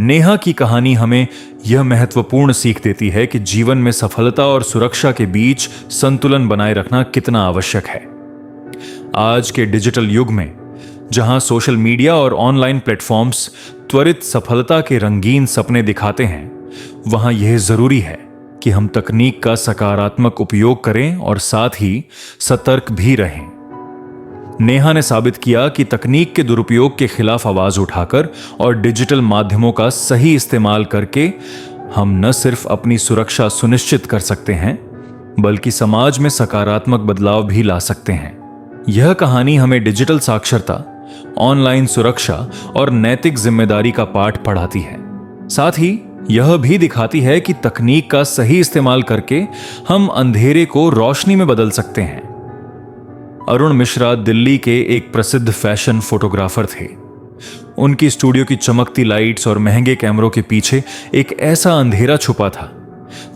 नेहा की कहानी हमें यह महत्वपूर्ण सीख देती है कि जीवन में सफलता और सुरक्षा के बीच संतुलन बनाए रखना कितना आवश्यक है। आज के डिजिटल युग में जहां सोशल मीडिया और ऑनलाइन प्लेटफॉर्म्स त्वरित सफलता के रंगीन सपने दिखाते हैं, वहां यह जरूरी है कि हम तकनीक का सकारात्मक उपयोग करें और साथ ही सतर्क भी रहें। नेहा ने साबित किया कि तकनीक के दुरुपयोग के खिलाफ आवाज उठाकर और डिजिटल माध्यमों का सही इस्तेमाल करके हम न सिर्फ अपनी सुरक्षा सुनिश्चित कर सकते हैं, बल्कि समाज में सकारात्मक बदलाव भी ला सकते हैं। यह कहानी हमें डिजिटल साक्षरता, ऑनलाइन सुरक्षा और नैतिक जिम्मेदारी का पाठ पढ़ाती है। साथ ही यह भी दिखाती है कि तकनीक का सही इस्तेमाल करके हम अंधेरे को रोशनी में बदल सकते हैं। अरुण मिश्रा दिल्ली के एक प्रसिद्ध फैशन फोटोग्राफर थे। उनकी स्टूडियो की चमकती लाइट्स और महंगे कैमरों के पीछे एक ऐसा अंधेरा छुपा था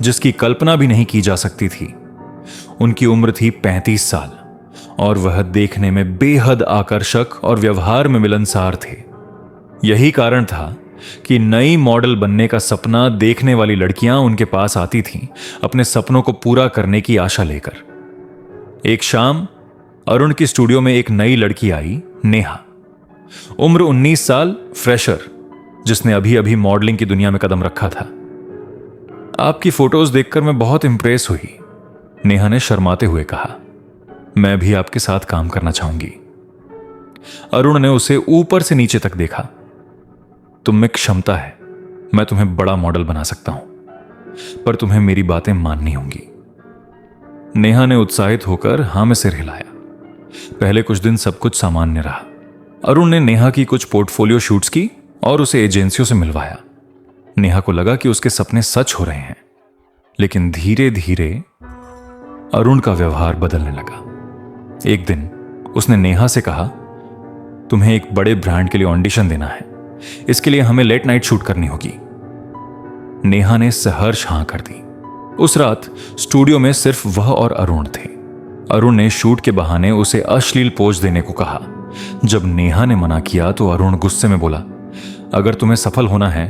जिसकी कल्पना भी नहीं की जा सकती थी। उनकी उम्र थी 35 साल और वह देखने में बेहद आकर्षक और व्यवहार में मिलनसार थे। यही कारण था कि नई मॉडल बनने का सपना देखने वाली लड़कियां उनके पास आती थीं, अपने सपनों को पूरा करने की आशा लेकर। एक शाम अरुण की स्टूडियो में एक नई लड़की आई, नेहा। उम्र 19 साल, फ्रेशर, जिसने अभी अभी मॉडलिंग की दुनिया में कदम रखा था। आपकी फोटोज देखकर मैं बहुत इंप्रेस हुई, नेहा ने शर्माते हुए कहा। मैं भी आपके साथ काम करना चाहूंगी। अरुण ने उसे ऊपर से नीचे तक देखा। तुम में क्षमता है, मैं तुम्हें बड़ा मॉडल बना सकता हूं, पर तुम्हें मेरी बातें माननी होंगी। नेहा ने उत्साहित होकर हां में सिर हिलाया। पहले कुछ दिन सब कुछ सामान्य रहा। अरुण ने नेहा की कुछ पोर्टफोलियो शूट्स की और उसे एजेंसियों से मिलवाया। नेहा को लगा कि उसके सपने सच हो रहे हैं, लेकिन धीरे धीरे अरुण का व्यवहार बदलने लगा। एक दिन उसने नेहा से कहा, तुम्हें एक बड़े ब्रांड के लिए ऑडिशन देना है, इसके लिए हमें लेट नाइट शूट करनी होगी। नेहा ने सहर्ष हां कर दी। उस रात स्टूडियो में सिर्फ वह और अरुण थे। अरुण ने शूट के बहाने उसे अश्लील पोज देने को कहा। जब नेहा ने मना किया तो अरुण गुस्से में बोला, अगर तुम्हें सफल होना है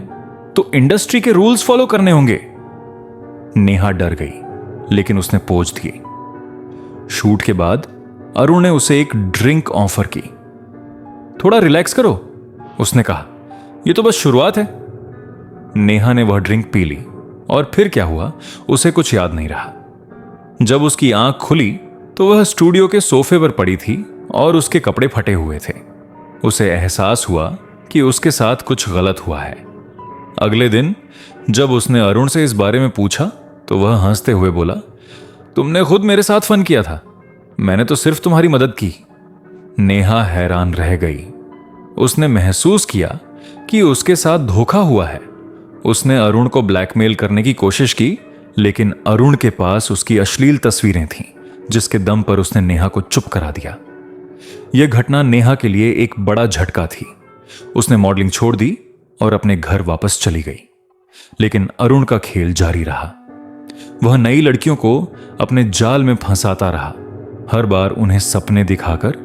तो इंडस्ट्री के रूल्स फॉलो करने होंगे। नेहा डर गई, लेकिन उसने पोज दिए। शूट के बाद अरुण ने उसे एक ड्रिंक ऑफर की। थोड़ा रिलैक्स करो, उसने कहा, यह तो बस शुरुआत है। नेहा ने वह ड्रिंक पी ली और फिर क्या हुआ उसे कुछ याद नहीं रहा। जब उसकी आंख खुली तो वह स्टूडियो के सोफे पर पड़ी थी और उसके कपड़े फटे हुए थे। उसे एहसास हुआ कि उसके साथ कुछ गलत हुआ है। अगले दिन जब उसने अरुण से इस बारे में पूछा तो वह हंसते हुए बोला, तुमने खुद मेरे साथ फन किया था, मैंने तो सिर्फ तुम्हारी मदद की। नेहा हैरान रह गई। उसने महसूस किया कि उसके साथ धोखा हुआ है। उसने अरुण को ब्लैकमेल करने की कोशिश की, लेकिन अरुण के पास उसकी अश्लील तस्वीरें थीं, जिसके दम पर उसने नेहा को चुप करा दिया। यह घटना नेहा के लिए एक बड़ा झटका थी। उसने मॉडलिंग छोड़ दी और अपने घर वापस चली गई, लेकिन अरुण का खेल जारी रहा। वह नई लड़कियों को अपने जाल में फंसाता रहा, हर बार उन्हें सपने दिखाकर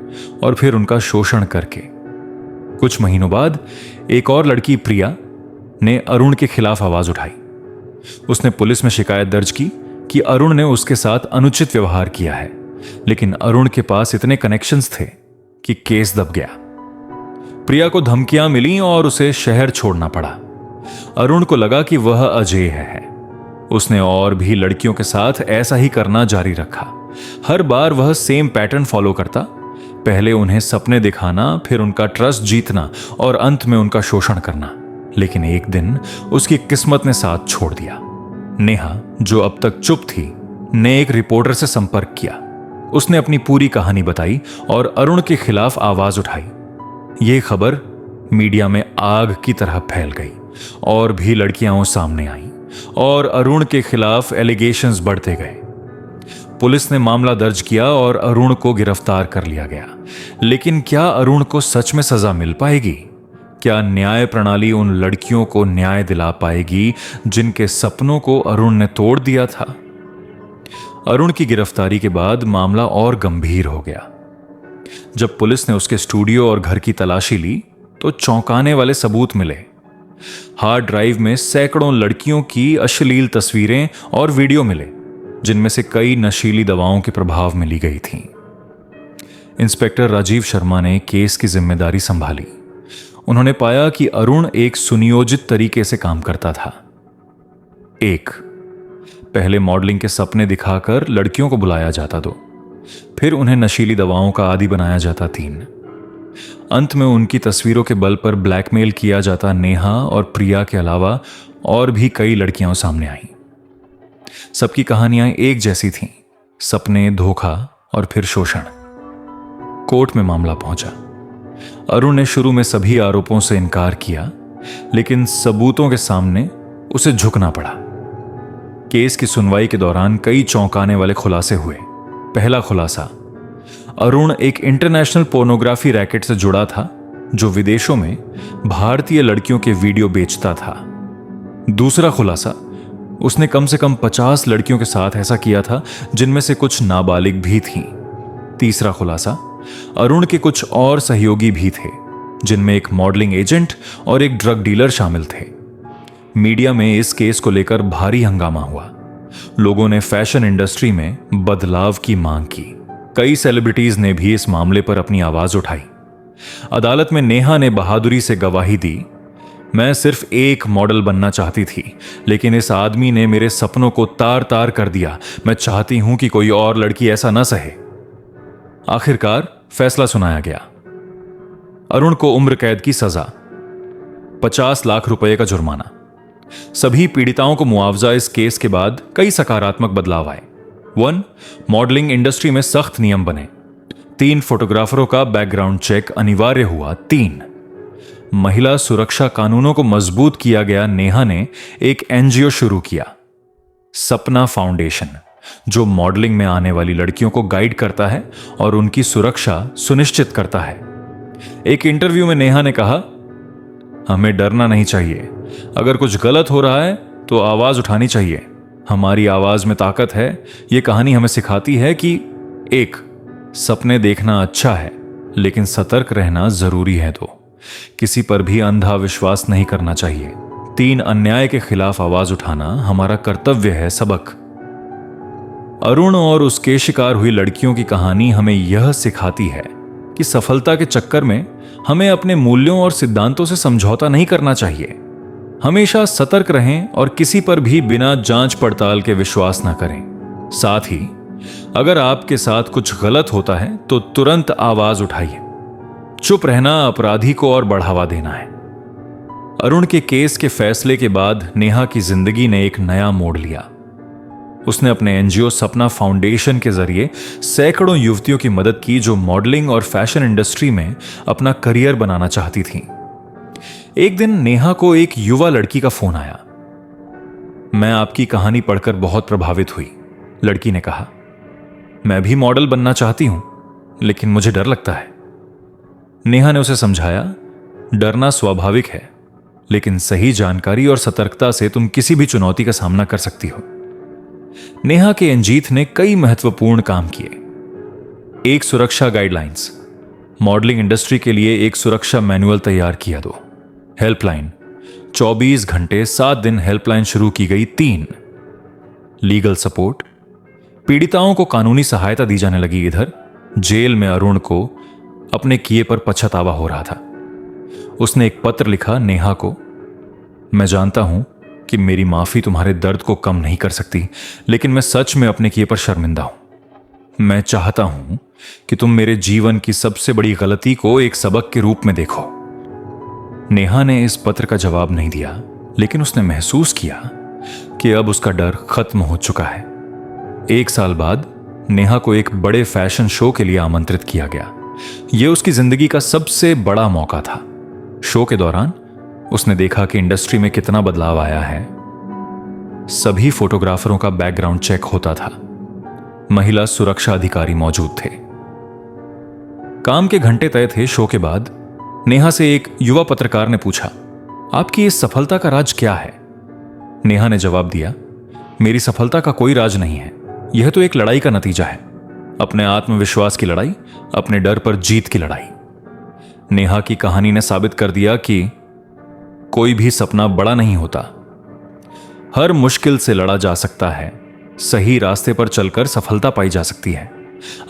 और फिर उनका शोषण करके। कुछ महीनों बाद एक और लड़की, प्रिया, ने अरुण के खिलाफ आवाज उठाई। उसने पुलिस में शिकायत दर्ज की कि अरुण ने उसके साथ अनुचित व्यवहार किया है, लेकिन अरुण के पास इतने कनेक्शंस थे कि केस दब गया। प्रिया को धमकियां मिली और उसे शहर छोड़ना पड़ा। अरुण को लगा कि वह अजेय है। उसने और भी लड़कियों के साथ ऐसा ही करना जारी रखा। हर बार वह सेम पैटर्न फॉलो करता। पहले उन्हें सपने दिखाना, फिर उनका ट्रस्ट जीतना और अंत में उनका शोषण करना। लेकिन एक दिन उसकी किस्मत ने साथ छोड़ दिया। नेहा, जो अब तक चुप थी, ने एक रिपोर्टर से संपर्क किया। उसने अपनी पूरी कहानी बताई और अरुण के खिलाफ आवाज उठाई। यह खबर मीडिया में आग की तरह फैल गई और भी लड़कियां सामने आईं और अरुण के खिलाफ एलिगेशंस बढ़ते गए। पुलिस ने मामला दर्ज किया और अरुण को गिरफ्तार कर लिया गया। लेकिन क्या अरुण को सच में सजा मिल पाएगी? क्या न्याय प्रणाली उन लड़कियों को न्याय दिला पाएगी जिनके सपनों को अरुण ने तोड़ दिया था? अरुण की गिरफ्तारी के बाद मामला और गंभीर हो गया। जब पुलिस ने उसके स्टूडियो और घर की तलाशी ली तो चौंकाने वाले सबूत मिले। हार्ड ड्राइव में सैकड़ों लड़कियों की अश्लील तस्वीरें और वीडियो मिले, जिनमें से कई नशीली दवाओं के प्रभाव में ली गई थीं। इंस्पेक्टर राजीव शर्मा ने केस की जिम्मेदारी संभाली। उन्होंने पाया कि अरुण एक सुनियोजित तरीके से काम करता था। 1. पहले मॉडलिंग के सपने दिखाकर लड़कियों को बुलाया जाता। 2. फिर उन्हें नशीली दवाओं का आदी बनाया जाता। 3. अंत में उनकी तस्वीरों के बल पर ब्लैकमेल किया जाता। नेहा और प्रिया के अलावा और भी कई लड़कियां सामने आईं। सबकी कहानियां एक जैसी थीं, सपने, धोखा और फिर शोषण। कोर्ट में मामला पहुंचा। अरुण ने शुरू में सभी आरोपों से इनकार किया, लेकिन सबूतों के सामने उसे झुकना पड़ा। केस की सुनवाई के दौरान कई चौंकाने वाले खुलासे हुए। पहला खुलासा, अरुण एक इंटरनेशनल पोर्नोग्राफी रैकेट से जुड़ा था, जो विदेशों में भारतीय लड़कियों के वीडियो बेचता था। दूसरा खुलासा, उसने कम से कम 50 लड़कियों के साथ ऐसा किया था, जिनमें से कुछ नाबालिग भी थीं। तीसरा खुलासा, अरुण के कुछ और सहयोगी भी थे, जिनमें एक मॉडलिंग एजेंट और एक ड्रग डीलर शामिल थे। मीडिया में इस केस को लेकर भारी हंगामा हुआ। लोगों ने फैशन इंडस्ट्री में बदलाव की मांग की। कई सेलिब्रिटीज ने भी इस मामले पर अपनी आवाज उठाई। अदालत में नेहा ने बहादुरी से गवाही दी, मैं सिर्फ एक मॉडल बनना चाहती थी, लेकिन इस आदमी ने मेरे सपनों को तार तार कर दिया। मैं चाहती हूं कि कोई और लड़की ऐसा न सहे। आखिरकार फैसला सुनाया गया। अरुण को उम्र कैद की सजा, 50 लाख रुपए का जुर्माना। सभी पीड़िताओं को मुआवजा। इस केस के बाद कई सकारात्मक बदलाव आए। 1. मॉडलिंग इंडस्ट्री में सख्त नियम बने। 3. फोटोग्राफरों का बैकग्राउंड चेक अनिवार्य हुआ। 3. महिला सुरक्षा कानूनों को मजबूत किया गया। नेहा ने एक एनजीओ शुरू किया, सपना फाउंडेशन, जो मॉडलिंग में आने वाली लड़कियों को गाइड करता है और उनकी सुरक्षा सुनिश्चित करता है। एक इंटरव्यू में नेहा ने कहा, हमें डरना नहीं चाहिए। अगर कुछ गलत हो रहा है तो आवाज उठानी चाहिए। हमारी आवाज में ताकत है। यह कहानी हमें सिखाती है कि 1. सपने देखना अच्छा है, लेकिन सतर्क रहना जरूरी है। 2. किसी पर भी अंधा विश्वास नहीं करना चाहिए। 3. अन्याय के खिलाफ आवाज उठाना हमारा कर्तव्य है। सबक। अरुण और उसके शिकार हुई लड़कियों की कहानी हमें यह सिखाती है कि सफलता के चक्कर में हमें अपने मूल्यों और सिद्धांतों से समझौता नहीं करना चाहिए। हमेशा सतर्क रहें और किसी पर भी बिना जांच पड़ताल के विश्वास न करें। साथ ही अगर आपके साथ कुछ गलत होता है तो तुरंत आवाज उठाइए। चुप रहना अपराधी को और बढ़ावा देना है। अरुण के केस के फैसले के बाद नेहा की जिंदगी ने एक नया मोड़ लिया। उसने अपने एनजीओ सपना फाउंडेशन के जरिए सैकड़ों युवतियों की मदद की, जो मॉडलिंग और फैशन इंडस्ट्री में अपना करियर बनाना चाहती थीं। एक दिन नेहा को एक युवा लड़की का फोन आया। मैं आपकी कहानी पढ़कर बहुत प्रभावित हुई, लड़की ने कहा। मैं भी मॉडल बनना चाहती हूं, लेकिन मुझे डर लगता है। नेहा ने उसे समझाया, डरना स्वाभाविक है, लेकिन सही जानकारी और सतर्कता से तुम किसी भी चुनौती का सामना कर सकती हो। नेहा के अंजीत ने कई महत्वपूर्ण काम किए। एक, सुरक्षा गाइडलाइंस, मॉडलिंग इंडस्ट्री के लिए एक सुरक्षा मैनुअल तैयार किया। 2, हेल्पलाइन, 24 घंटे 7 दिन हेल्पलाइन शुरू की गई। 3, लीगल सपोर्ट, पीड़िताओं को कानूनी सहायता दी जाने लगी। इधर जेल में अरुण को अपने किए पर पछतावा हो रहा था। उसने एक पत्र लिखा नेहा को, मैं जानता हूं कि मेरी माफी तुम्हारे दर्द को कम नहीं कर सकती, लेकिन मैं सच में अपने किए पर शर्मिंदा हूं। मैं चाहता हूं कि तुम मेरे जीवन की सबसे बड़ी गलती को एक सबक के रूप में देखो। नेहा ने इस पत्र का जवाब नहीं दिया, लेकिन उसने महसूस किया कि अब उसका डर खत्म हो चुका है। 1 साल बाद नेहा को एक बड़े फैशन शो के लिए आमंत्रित किया गया। यह उसकी जिंदगी का सबसे बड़ा मौका था। शो के दौरान उसने देखा कि इंडस्ट्री में कितना बदलाव आया है। सभी फोटोग्राफरों का बैकग्राउंड चेक होता था। महिला सुरक्षा अधिकारी मौजूद थे। काम के घंटे तय थे। शो के बाद नेहा से एक युवा पत्रकार ने पूछा, आपकी इस सफलता का राज क्या है? नेहा ने जवाब दिया, मेरी सफलता का कोई राज नहीं है। यह तो एक लड़ाई का नतीजा है। अपने आत्मविश्वास की लड़ाई, अपने डर पर जीत की लड़ाई। नेहा की कहानी ने साबित कर दिया कि कोई भी सपना बड़ा नहीं होता। हर मुश्किल से लड़ा जा सकता है, सही रास्ते पर चलकर सफलता पाई जा सकती है।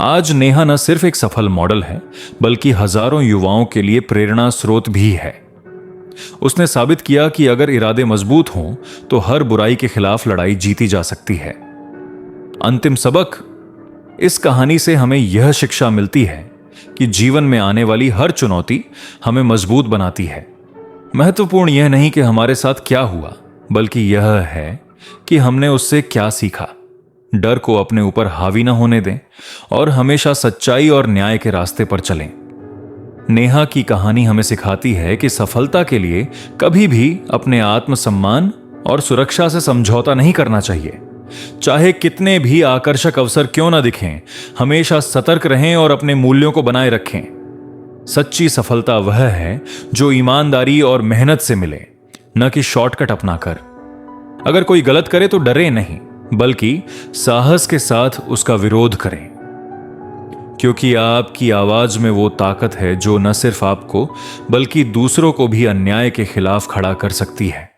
आज नेहा न सिर्फ एक सफल मॉडल है, बल्कि हजारों युवाओं के लिए प्रेरणा स्रोत भी है। उसने साबित किया कि अगर इरादे मजबूत हों तो हर बुराई के खिलाफ लड़ाई जीती जा सकती है। अंतिम सबक, इस कहानी से हमें यह शिक्षा मिलती है कि जीवन में आने वाली हर चुनौती हमें मजबूत बनाती है। महत्वपूर्ण यह नहीं कि हमारे साथ क्या हुआ, बल्कि यह है कि हमने उससे क्या सीखा। डर को अपने ऊपर हावी न होने दें और हमेशा सच्चाई और न्याय के रास्ते पर चलें। नेहा की कहानी हमें सिखाती है कि सफलता के लिए कभी भी अपने आत्मसम्मान और सुरक्षा से समझौता नहीं करना चाहिए। चाहे कितने भी आकर्षक अवसर क्यों न दिखें, हमेशा सतर्क रहें और अपने मूल्यों को बनाए रखें। सच्ची सफलता वह है जो ईमानदारी और मेहनत से मिले, न कि शॉर्टकट अपनाकर। अगर कोई गलत करे तो डरे नहीं, बल्कि साहस के साथ उसका विरोध करें, क्योंकि आपकी आवाज में वो ताकत है जो न सिर्फ आपको बल्कि दूसरों को भी अन्याय के खिलाफ खड़ा कर सकती है।